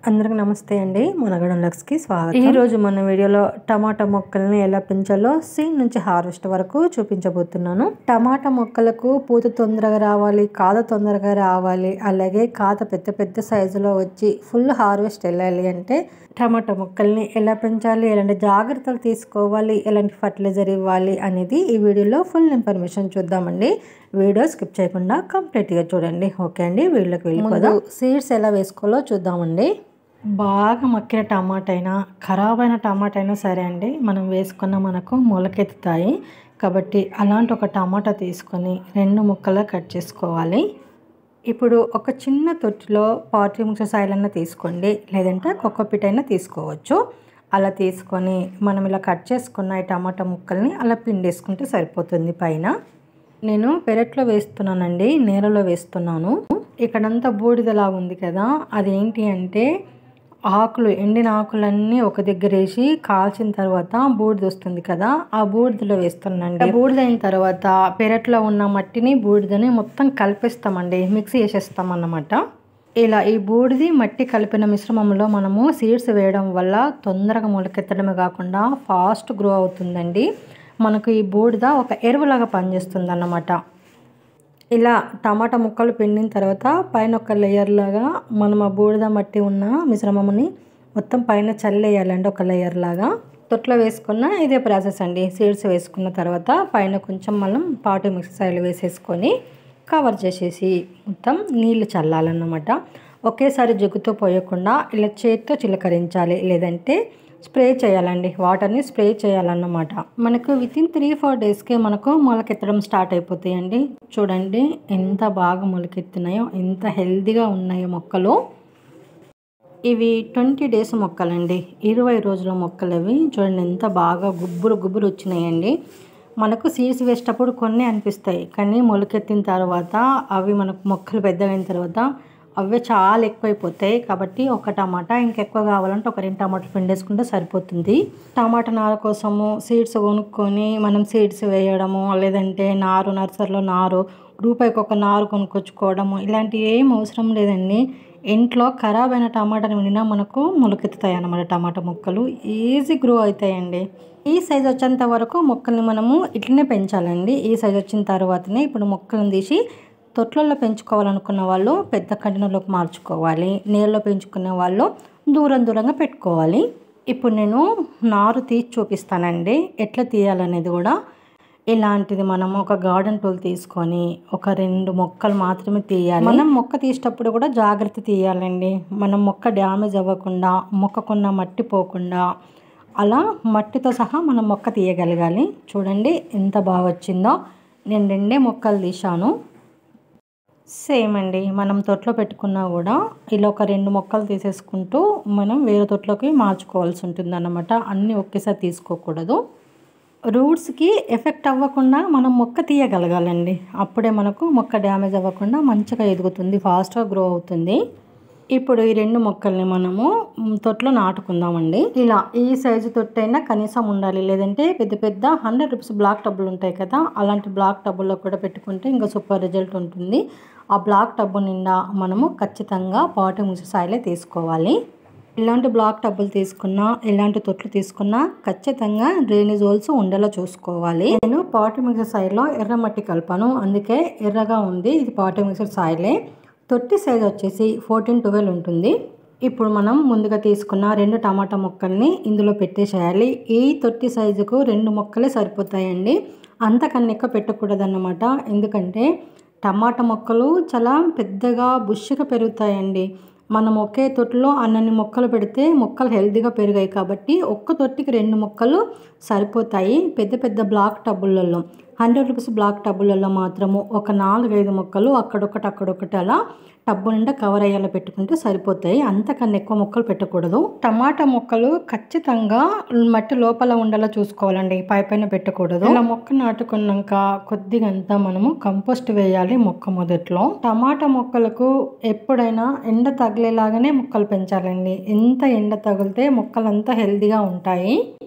అందరికి నమస్తే అండి. మునగడం లక్స్కి స్వాగతం. ఈ రోజు మన వీడియోలో టమాటా మొక్కల్ని ఎలా పెంచాలో సీడ్ నుంచి హార్వెస్ట్ వరకు చూపించబోతున్నాను. టమాటా మొక్కలకు పూత తొందరగా రావాలి, కాత తొందరగా రావాలి, అలాగే కాత పెద్ద పెద్ద సైజులో వచ్చి ఫుల్ హార్వెస్ట్ వెళ్ళాలి అంటే టమాటా మొక్కల్ని ఎలా పెంచాలి, ఎలాంటి జాగ్రత్తలు తీసుకోవాలి, ఎలాంటి ఫర్టిలైజర్ ఇవ్వాలి అనేది ఈ వీడియోలో ఫుల్ ఇన్ఫర్మేషన్ చూద్దామండి. వీడియో స్కిప్ చేయకుండా కంప్లీట్గా చూడండి. ఓకే అండి, వీడియోకి వెళ్ళిపోదాం. సీడ్స్ ఎలా వేసుకోవాలో చూద్దామండి. బాగా మక్కిన టమాటా అయినా ఖరాబ్ అయిన టమాటా అయినా సరే అండి, మనం వేసుకున్న మనకు మొలకెత్తుతాయి. కాబట్టి అలాంటి ఒక టమాటా తీసుకొని 2 ముక్కలుగా కట్ చేసుకోవాలి. ఇప్పుడు ఒక చిన్న తొట్టిలో పాటి మిక్స్ సాయిల్ అన్న తీసుకోండి, లేదంటే కోకోపీట్ అయినా తీసుకోవచ్చు. అలా తీసుకొని మనం ఇలా కట్ చేసుకున్న ఈ టమాటా ముక్కల్ని అలా పిండేసుకుంటే సరిపోతుంది. పైన నేను పెరట్లో వేస్తున్నానండి, నేలలో వేస్తున్నాను. ఇక్కడంతా బూడిదలా ఉంది కదా, అదేంటి అంటే ఆకులు, ఎండిన ఆకులన్నీ ఒక దగ్గర వేసి కాల్చిన తర్వాత బూడిద వస్తుంది కదా, ఆ బూడిదలో వేస్తున్నానండి. బూడిద అయిన తర్వాత పెరట్లో ఉన్న మట్టిని బూడిదని మొత్తం కలిపేస్తామండి, మిక్స్ చేసేస్తాం అన్నమాట. ఇలా ఈ బూడిది మట్టి కలిపిన మిశ్రమంలో మనము సీడ్స్ వేయడం వల్ల తొందరగా మొలకెత్తడమే కాకుండా ఫాస్ట్ గ్రో అవుతుందండి. మనకు ఈ బూడిద ఒక ఎరువులాగా పనిచేస్తుంది అన్నమాట. ఇలా టమాటా ముక్కలు పిండిన తర్వాత పైన ఒక లేయర్ లాగా మనం ఆ బూడిద మట్టి ఉన్న మిశ్రమముని మొత్తం పైన చల్లేయాలండి, ఒక లేయర్ లాగా. తొట్లో వేసుకున్న ఇదే ప్రాసెస్ అండి. సీడ్స్ వేసుకున్న తర్వాత పైన కొంచెం మనం పాటి మిక్స్ సాయిల్ వేసేసుకొని కవర్ చేసేసి మొత్తం నీళ్లు చల్లాలన్నమాట. ఒకేసారి జగ్గుతో పోయకుండా ఇలా చేతితో చిలకరించాలి, లేదంటే స్ప్రే చేయాలండి, వాటర్ని స్ప్రే చేయాలన్నమాట. మనకు వితిన్ 3-4 డేస్కే మనకు మొలకెత్తడం స్టార్ట్ అయిపోతాయండి. చూడండి ఎంత బాగా మొలకెత్తున్నాయో, ఎంత హెల్తీగా ఉన్నాయో మొక్కలు. ఇవి 20 డేస్ మొక్కలండి, 20 రోజుల మొక్కలు అవి. చూడండి ఎంత బాగా గుబ్బురు గుబ్బురు వచ్చినాయండి. మనకు సీడ్స్ వేసేటప్పుడు కొన్ని అనిపిస్తాయి, కానీ మొలకెత్తిన తర్వాత అవి మనకు మొక్కలు పెద్దగైన తర్వాత అవే చాలా ఎక్కువైపోతాయి. కాబట్టి ఒక టమాటా, ఇంకెక్కువ కావాలంటే ఒక 2 టమాటాలు పిండేసుకుంటే సరిపోతుంది. టమాటా నార కోసము సీడ్స్ కొనుక్కొని మనం సీడ్స్ వేయడము, లేదంటే నారు నర్సరీలో నారు రూపాయికి ఒక నారు కొనుక్కొచ్చుకోవడము, ఇలాంటివి ఏం అవసరం లేదండి. ఇంట్లో ఖరాబ్ అయిన టమాటాలు వినినా మనకు మొలకెత్తుతాయి అన్నమాట. టమాటా మొక్కలు ఈజీ గ్రో అవుతాయండి. ఈ సైజ్ వచ్చేంత వరకు మొక్కల్ని మనము ఇట్లనే పెంచాలండి. ఈ సైజ్ వచ్చిన తర్వాతనే ఇప్పుడు మొక్కలను తీసి తొట్లలో పెంచుకోవాలనుకున్న వాళ్ళు పెద్ద కంటైనర్లోకి మార్చుకోవాలి. నీళ్ళలో పెంచుకునే వాళ్ళు దూరంగా పెట్టుకోవాలి. ఇప్పుడు నేను నారు తీసి చూపిస్తానండి, ఎట్లా తీయాలనేది కూడా. ఇలాంటిది మనము ఒక గార్డెన్ టూల్ తీసుకొని ఒక 2 మొక్కలు మాత్రమే తీయాలి. మనం మొక్క తీసేటప్పుడు కూడా జాగ్రత్త తీయాలండి. మనం మొక్క డ్యామేజ్ అవ్వకుండా, మొక్కకున్న మట్టి పోకుండా, అలా మట్టితో సహా మనం మొక్క తీయగలగాలి. చూడండి ఎంత బాగా వచ్చిందో. నేను 2 మొక్కలు తీశాను. సేమ్ అండి, మనం తొట్లో పెట్టుకున్నా కూడా ఇలా ఒక 2 మొక్కలు తీసేసుకుంటూ మనం వేరే తొట్లోకి మార్చుకోవాల్సి ఉంటుంది అన్నమాట. అన్నీ ఒకేసారి తీసుకోకూడదు. రూట్స్కి ఎఫెక్ట్ అవ్వకుండా మనం మొక్క తీయగలగాలండి. అప్పుడే మనకు మొక్క డ్యామేజ్ అవ్వకుండా మంచిగా ఎదుగుతుంది, ఫాస్ట్గా గ్రో అవుతుంది. ఇప్పుడు ఈ 2 మొక్కల్ని మనము తొట్లో నాటుకుందామండి. ఇలా ఈ సైజు తొట్టైనా కనీసం ఉండాలి, లేదంటే పెద్ద పెద్ద 100 రూపీస్ బ్లాక్ టబ్బులు ఉంటాయి కదా, అలాంటి బ్లాక్ టబ్బుల్లో కూడా పెట్టుకుంటే ఇంకా సూపర్ రిజల్ట్ ఉంటుంది. ఆ బ్లాక్ టబ్బు నిండా మనము ఖచ్చితంగా పాటి మిక్స్ సాయిలే తీసుకోవాలి. ఇలాంటి బ్లాక్ టబ్బులు తీసుకున్నా, ఇలాంటి తొట్లు తీసుకున్నా ఖచ్చితంగా డ్రైనేజ్ హోల్స్ ఉండేలా చూసుకోవాలి. నేను పాటి మిక్స్ సాయిల్లో ఎర్ర మట్టి కలిపాను, అందుకే ఎర్రగా ఉంది. ఇది పాటి మిక్స్ సాయిలే. తొట్టి సైజ్ వచ్చేసి 14-12 ఉంటుంది. ఇప్పుడు మనం ముందుగా తీసుకున్న 2 టమాటా మొక్కల్ని ఇందులో పెట్టేసేయాలి. ఈ తొట్టి సైజుకు 2 మొక్కలే సరిపోతాయండి, అంతకన్నా ఎక్కువ పెట్టకూడదు అన్నమాట. ఎందుకంటే టమాటా మొక్కలు చాలా పెద్దగా బుష్గా పెరుగుతాయండి. మనం ఒకే తొట్టిలో అన్నన్ని మొక్కలు పెడితే మొక్కలు హెల్తీగా పెరిగాయి. కాబట్టి ఒక్క తొట్టికి 2 మొక్కలు సరిపోతాయి. పెద్ద పెద్ద బ్లాక్ టబ్బులలో 100 రూపీస్ బ్లాక్ టబ్బులలో మాత్రము ఒక 4-5 మొక్కలు అక్కడొకటి అలా టబ్బు నిండా కవర్ అయ్యేలా పెట్టుకుంటే సరిపోతాయి, అంతకన్నా ఎక్కువ మొక్కలు పెట్టకూడదు. టమాటా మొక్కలు ఖచ్చితంగా మట్టి లోపల ఉండేలా చూసుకోవాలండి, పైన పెట్టకూడదు. ఇలా మొక్క నాటుకున్నాక కొద్దిగంతా మనము కంపోస్ట్ వేయాలి మొక్క మొదట్లో. టమాటా మొక్కలకు ఎప్పుడైనా ఎండ తగిలేలాగానే మొక్కలు పెంచాలండి. ఎంత ఎండ తగిలితే మొక్కలంతా హెల్తీగా ఉంటాయి.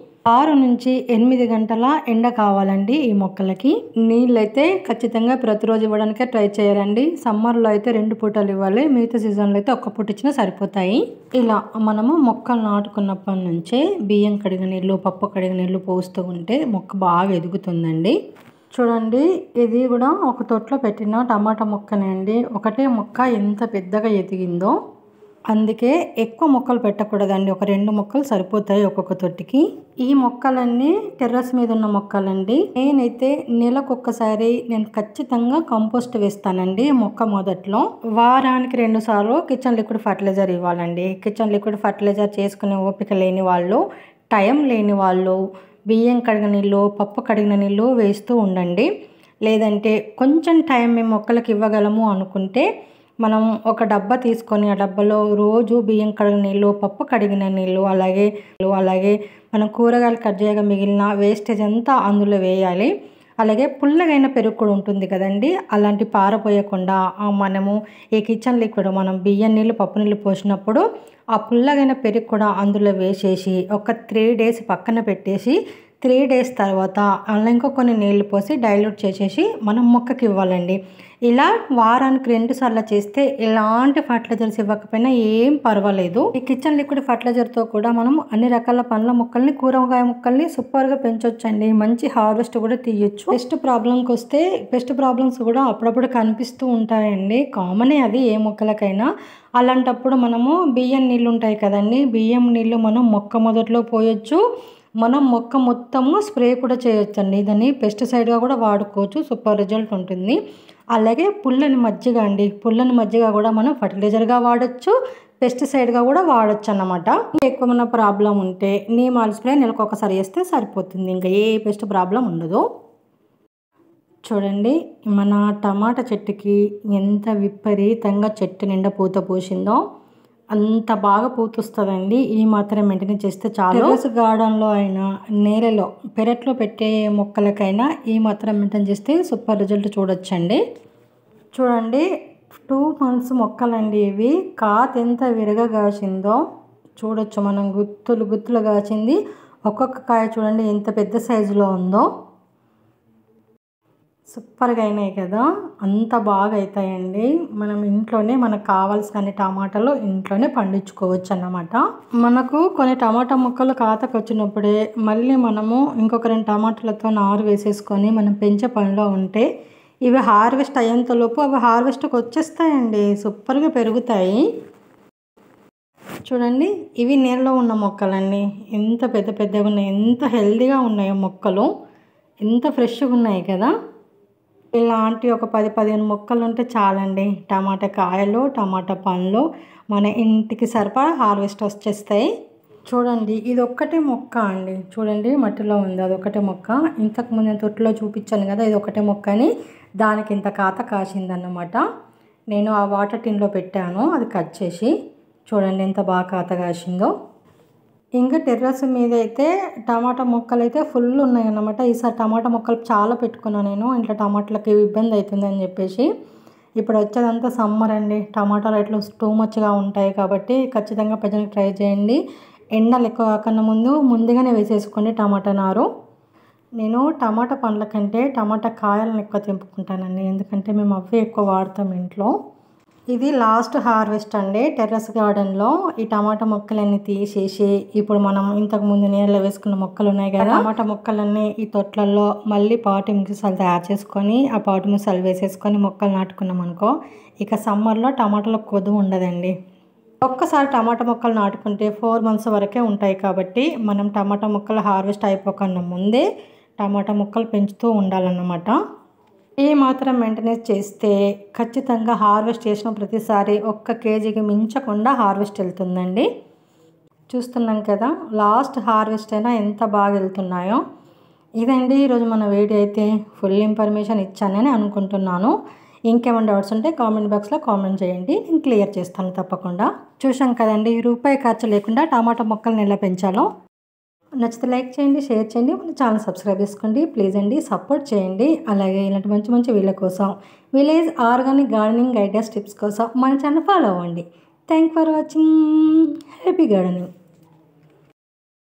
6 నుంచి 8 గంటల ఎండ కావాలండి ఈ మొక్కలకి. నీళ్ళైతే ఖచ్చితంగా ప్రతిరోజు ఇవ్వడానికే ట్రై చేయాలండి. సమ్మర్లో అయితే 2 పూటలు ఇవ్వాలి, మిగతా సీజన్లో అయితే 1 పూట ఇచ్చినా సరిపోతాయి. ఇలా మనము మొక్కలు నాటుకున్నప్పటి నుంచే బియ్యం కడిగిన నీళ్ళు, పప్పు కడిగిన నీళ్ళు పోస్తూ ఉంటే మొక్క బాగా ఎదుగుతుందండి. చూడండి, ఇది కూడా ఒక తొట్లో పెట్టిన టమాటా మొక్కనే అండి. ఒకటే మొక్క ఎంత పెద్దగా ఎదిగిందో. అందుకే ఎక్కువ మొక్కలు పెట్టకూడదండి, ఒక 2 మొక్కలు సరిపోతాయి ఒక్కొక్క తొట్టికి. ఈ మొక్కలన్నీ టెర్రస్ మీద ఉన్న మొక్కలండి. నేనైతే నెలకొకసారి నేను ఖచ్చితంగా కంపోస్ట్ వేస్తానండి. మొక్క మొదట్లో వారానికి 2 సార్లు కిచెన్ లిక్విడ్ ఫర్టిలైజర్ ఇవ్వాలండి. కిచెన్ లిక్విడ్ ఫర్టిలైజర్ చేసుకునే ఓపిక లేని వాళ్ళు, టైం లేని వాళ్ళు బియ్యం కడిగిన నీళ్ళు, పప్పు కడిగిన నీళ్ళు వేస్తూ ఉండండి. లేదంటే కొంచెం టైం మేము మొక్కలకు ఇవ్వగలము అనుకుంటే మనం ఒక డబ్బా తీసుకొని ఆ డబ్బాలో రోజు బియ్యం కడిగిన నీళ్ళు, పప్పు కడిగిన నీళ్ళు, అలాగే మనం కూరగాయలు కట్ చేయగా మిగిలిన వేస్టేజ్ అంతా అందులో వేయాలి. అలాగే పుల్లగైన పెరుగు కూడా ఉంటుంది కదండి, అలాంటి పారపోయకుండా మనము ఈ కిచెన్ లిక్విడ్ మనం బియ్యం నీళ్ళు, పప్పు నీళ్ళు పోసినప్పుడు ఆ పుల్లగైన పెరుగు కూడా అందులో వేసేసి ఒక 3 డేస్ పక్కన పెట్టేసి 3 డేస్ తర్వాత అందులో ఇంకో కొన్ని నీళ్లు పోసి డైల్యూట్ చేసేసి మనం మొక్కకి ఇవ్వాలండి. ఇలా వారానికి 2 సార్లు చేస్తే ఎలాంటి ఫర్టిలైజర్స్ ఇవ్వకపోయినా ఏం పర్వాలేదు. ఈ కిచెన్ లిక్విడ్ ఫర్టిలైజర్తో కూడా మనం అన్ని రకాల పండ్ల మొక్కల్ని, కూరగాయ మొక్కల్ని సూపర్గా పెంచొచ్చండి. మంచి హార్వెస్ట్ కూడా తీయొచ్చు. పెస్ట్ ప్రాబ్లంకి వస్తే పెస్ట్ ప్రాబ్లమ్స్ కూడా అప్పుడప్పుడు కనిపిస్తూ ఉంటాయండి, కామనే అది ఏ మొక్కలకైనా. అలాంటప్పుడు మనము బియ్యం నీళ్ళు ఉంటాయి కదండి, బియ్యం నీళ్ళు మనం మొక్క మొదట్లో పోయొచ్చు. మనం మొక్క మొత్తము స్ప్రే కూడా చేయొచ్చండి. దాన్ని పెస్టిసైడ్గా కూడా వాడుకోవచ్చు, సూపర్ రిజల్ట్ ఉంటుంది. అలాగే పుల్లని మజ్జిగ అండి, పుల్లని మజ్జిగ కూడా మనం ఫర్టిలైజర్గా వాడచ్చు, పెస్టిసైడ్గా కూడా వాడచ్చు అన్నమాట. ఎక్కువ ప్రాబ్లం ఉంటే నీమాల్ స్ప్రే నెలకు ఒకసారి వేస్తే సరిపోతుంది, ఇంకా ఏ పెస్ట్ ప్రాబ్లం ఉండదు. చూడండి, మన టమాటా చెట్టుకి ఎంత విపరీతంగా చెట్టు నిండా పూత పూసిందో. అంత బాగా పూతొస్తుందండి. ఈ మాత్రం మెయింటైన్ చేస్తే చాలు. టెర్రస్ గార్డెన్లో అయినా, నేలలో పెరట్లో పెట్టే మొక్కలకైనా ఈ మాత్రం మెయింటైన్ చేస్తే సూపర్ రిజల్ట్ చూడొచ్చండి. చూడండి, 2 months మొక్కలండి ఇవి. కాత ఎంత విరగా కాసిందో చూడొచ్చు మనం, గుత్తులు గుత్తులు కాసింది. ఒక్కొక్క కాయ చూడండి ఎంత పెద్ద సైజులో ఉందో. సూపర్గా అయినాయి కదా, అంత బాగా అవుతాయండి. మనం ఇంట్లోనే మనకు కావాల్సిన టమాటాలు ఇంట్లోనే పండించుకోవచ్చు అన్నమాట. మనకు కొన్ని టమాటా మొక్కలు కాతకు వచ్చినప్పుడే మళ్ళీ మనము ఇంకొక 2 టమాటాలతో నారు వేసేసుకొని మనం పెంచే పనిలో ఉంటే ఇవి హార్వెస్ట్ అయ్యేంతలోపు అవి హార్వెస్ట్కి వచ్చేస్తాయండి, సూపర్గా పెరుగుతాయి. చూడండి, ఇవి నీళ్ళలో ఉన్న మొక్కలండి. ఎంత పెద్ద పెద్దగా ఉన్నాయి, ఎంత హెల్తీగా ఉన్నాయో మొక్కలు, ఎంత ఫ్రెష్గా ఉన్నాయి కదా. ఇలాంటి ఒక 10-15 మొక్కలు ఉంటే చాలండి. టమాటా కాయలు, టమాటా పండ్లు మన ఇంటికి సరిపడా హార్వెస్ట్ వచ్చేస్తాయి. చూడండి, ఇది ఒక్కటే మొక్క అండి. చూడండి, మట్టిలో ఉంది, అదొకటే మొక్క. ఇంతకుముందు నేను తొట్టులో చూపించాను కదా, ఇది ఒకటే మొక్క అని. దానికి ఇంత కాత కాసిందన్నమాట. నేను ఆ వాటర్ టిన్లో పెట్టాను, అది కట్ చేసి. చూడండి ఎంత బాగా కాత కాసిందో. ఇంకా టెర్రస్ మీద అయితే టమాటా మొక్కలు అయితే ఫుల్ ఉన్నాయి అన్నమాట. ఈసారి టమాటా మొక్కలు చాలా పెట్టుకున్నాను నేను, ఇంట్లో టమాటాలకి ఇబ్బంది అవుతుందని చెప్పేసి. ఇప్పుడు వచ్చేదంతా సమ్మర్ అండి, టమాటా రేట్లు టూ మచ్గా ఉంటాయి కాబట్టి ఖచ్చితంగా పెంచడానికి ట్రై చేయండి. ఎండలు ఎక్కువ కాకుండా ముందుగానే వేసేసుకోండి టమాటా నారు. నేను టమాటా పండ్ల కంటే టమాటా కాయలను ఎక్కువ తెంపుకుంటానండి, ఎందుకంటే మేము అవే ఎక్కువ వాడతాం ఇంట్లో. ఇది లాస్ట్ హార్వెస్ట్ అండి టెర్రస్ గార్డెన్లో. ఈ టమాటా మొక్కలన్నీ తీసేసి ఇప్పుడు మనం ఇంతకుముందు నీళ్ళలో వేసుకున్న మొక్కలు ఉన్నాయి కదా, టమాటా మొక్కలన్నీ ఈ తొట్లలో మళ్ళీ పాటు మిక్సలు తయారు చేసుకొని ఆ పాటు మిక్సలు వేసేసుకొని మొక్కలు నాటుకున్నాం అనుకో, ఇక సమ్మర్లో టమాటాలకు కొద్దు ఉండదండి. ఒక్కసారి టమాటా మొక్కలు నాటుకుంటే 4 months వరకే ఉంటాయి కాబట్టి మనం టమాటా మొక్కలు హార్వెస్ట్ అయిపోకుండా ముందే టమాటా మొక్కలు పెంచుతూ ఉండాలన్నమాట. ఈ మాత్రం మెయింటెనెన్స్ చేస్తే ఖచ్చితంగా హార్వెస్ట్ చేసిన ప్రతిసారి 1 kgకి మించకుండా హార్వెస్ట్ వెళ్తుందండి. చూస్తున్నాం కదా, లాస్ట్ హార్వెస్ట్ అయినా ఎంత బాగా వెళ్తున్నాయో. ఇదండి ఈరోజు మన వీడియో. అయితే ఫుల్ ఇన్ఫర్మేషన్ ఇచ్చానని అనుకుంటున్నాను. ఇంకేమైనా డౌట్స్ ఉంటే కామెంట్ బాక్స్లో కామెంట్ చేయండి, నేను క్లియర్ చేస్తాను తప్పకుండా. చూసాం కదండి, రూపాయి ఖర్చు లేకుండా టమాటా మొక్కలను ఎలా పెంచాలో. నచ్చితే లైక్ చేయండి, షేర్ చేయండి, మన ఛానల్ సబ్స్క్రైబ్ చేసుకోండి ప్లీజ్ అండి, సపోర్ట్ చేయండి. అలాగే ఇలాంటి మంచి మంచి వీడియోల కోసం, village organic gardening ideas tips కోసం మన ఛానల్ ఫాలో అవ్వండి. Thank for watching. Happy gardening.